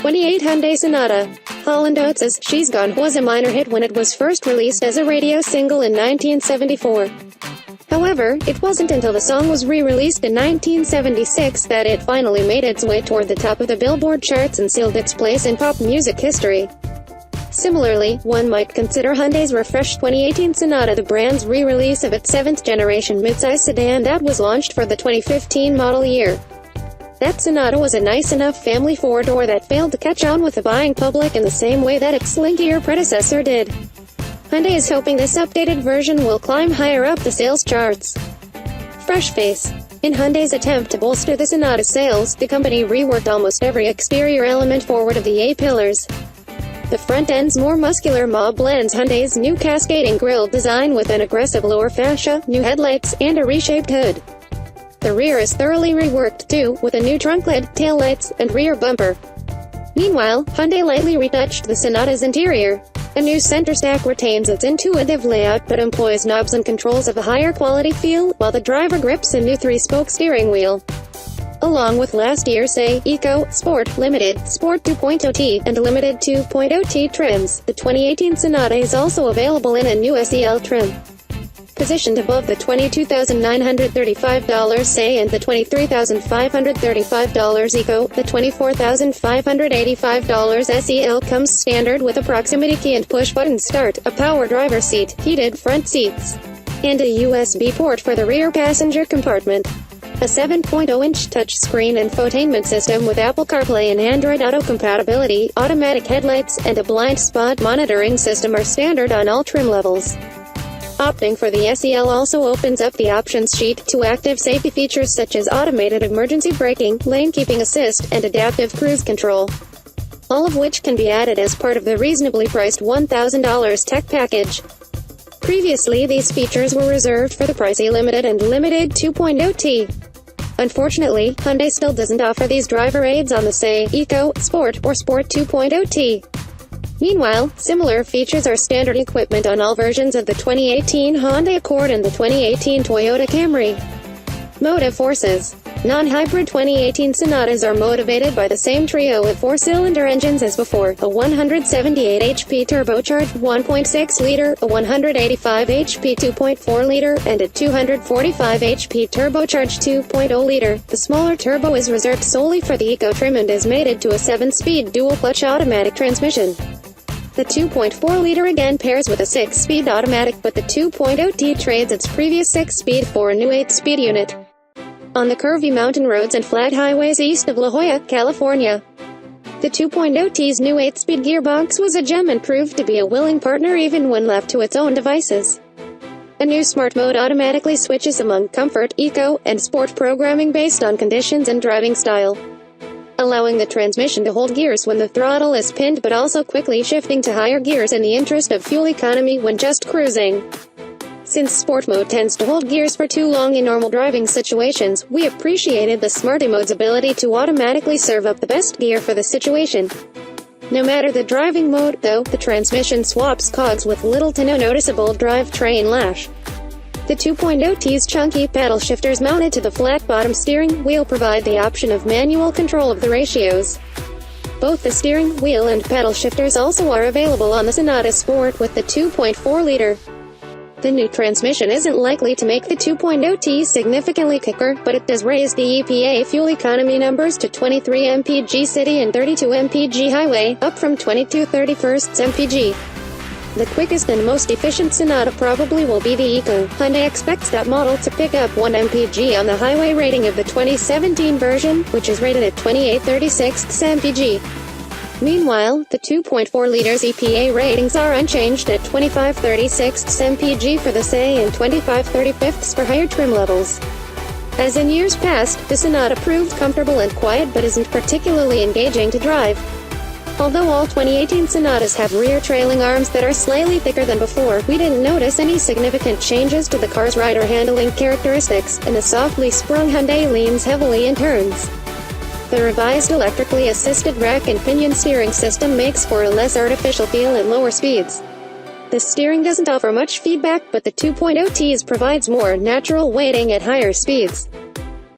28 Hyundai Sonata. Holland Oates' She's Gone was a minor hit when it was first released as a radio single in 1974. However, it wasn't until the song was re-released in 1976 that it finally made its way toward the top of the Billboard charts and sealed its place in pop music history. Similarly, one might consider Hyundai's refreshed 2018 Sonata the brand's re-release of its 7th-generation midsize sedan that was launched for the 2015 model year. That Sonata was a nice enough family four-door that failed to catch on with the buying public in the same way that its slinkier predecessor did. Hyundai is hoping this updated version will climb higher up the sales charts. Fresh face. In Hyundai's attempt to bolster the Sonata sales, the company reworked almost every exterior element forward of the A-pillars. The front end's more muscular mob blends Hyundai's new cascading grille design with an aggressive lower fascia, new headlights, and a reshaped hood. The rear is thoroughly reworked too, with a new trunk lid, taillights, and rear bumper. Meanwhile, Hyundai lightly retouched the Sonata's interior. A new center stack retains its intuitive layout but employs knobs and controls of a higher quality feel, while the driver grips a new 3-spoke steering wheel. Along with last year's Eco, Sport, Limited, Sport 2.0T, and Limited 2.0T trims, the 2018 Sonata is also available in a new SEL trim. Positioned above the $22,935 and the $23,535 Eco, the $24,585 SEL comes standard with a proximity key and push-button start, a power driver seat, heated front seats, and a USB port for the rear passenger compartment. A 7.0-inch touchscreen infotainment system with Apple CarPlay and Android Auto compatibility, automatic headlights, and a blind spot monitoring system are standard on all trim levels. Opting for the SEL also opens up the options sheet to active safety features such as automated emergency braking, lane keeping assist, and adaptive cruise control. All of which can be added as part of the reasonably priced $1,000 tech package. Previously, these features were reserved for the pricey Limited and Limited 2.0T. Unfortunately, Hyundai still doesn't offer these driver aids on the Eco, Sport, or Sport 2.0T. Meanwhile, similar features are standard equipment on all versions of the 2018 Honda Accord and the 2018 Toyota Camry. Motive forces. Non-hybrid 2018 Sonatas are motivated by the same trio of 4-cylinder engines as before, a 178 HP turbocharged 1.6-liter, a 185 HP 2.4-liter, and a 245 HP turbocharged 2.0-liter. The smaller turbo is reserved solely for the Eco trim and is mated to a 7-speed dual-clutch automatic transmission. The 2.4-liter again pairs with a 6-speed automatic, but the 2.0T trades its previous 6-speed for a new 8-speed unit. On the curvy mountain roads and flat highways east of La Jolla, California, the 2.0T's new 8-speed gearbox was a gem and proved to be a willing partner even when left to its own devices. A new Smart Mode automatically switches among comfort, eco, and sport programming based on conditions and driving style, allowing the transmission to hold gears when the throttle is pinned but also quickly shifting to higher gears in the interest of fuel economy when just cruising. Since Sport Mode tends to hold gears for too long in normal driving situations, we appreciated the Smarty Mode's ability to automatically serve up the best gear for the situation. No matter the driving mode, though, the transmission swaps cogs with little to no noticeable drivetrain lash. The 2.0T's chunky paddle shifters mounted to the flat-bottom steering wheel provide the option of manual control of the ratios. Both the steering wheel and paddle shifters also are available on the Sonata Sport with the 2.4-liter. The new transmission isn't likely to make the 2.0T significantly quicker, but it does raise the EPA fuel economy numbers to 23 mpg city and 32 mpg highway, up from 22/31 mpg. The quickest and most efficient Sonata probably will be the Eco. Hyundai expects that model to pick up 1 mpg on the highway rating of the 2017 version, which is rated at 28/36 mpg. Meanwhile, the 2.4 liters EPA ratings are unchanged at 25/36 mpg for the and 25/35 for higher trim levels. As in years past, the Sonata proved comfortable and quiet but isn't particularly engaging to drive. Although all 2018 Sonatas have rear trailing arms that are slightly thicker than before, we didn't notice any significant changes to the car's rider handling characteristics, and the softly sprung Hyundai leans heavily in turns. The revised electrically assisted rack and pinion steering system makes for a less artificial feel at lower speeds. The steering doesn't offer much feedback, but the 2.0Ts provides more natural weighting at higher speeds.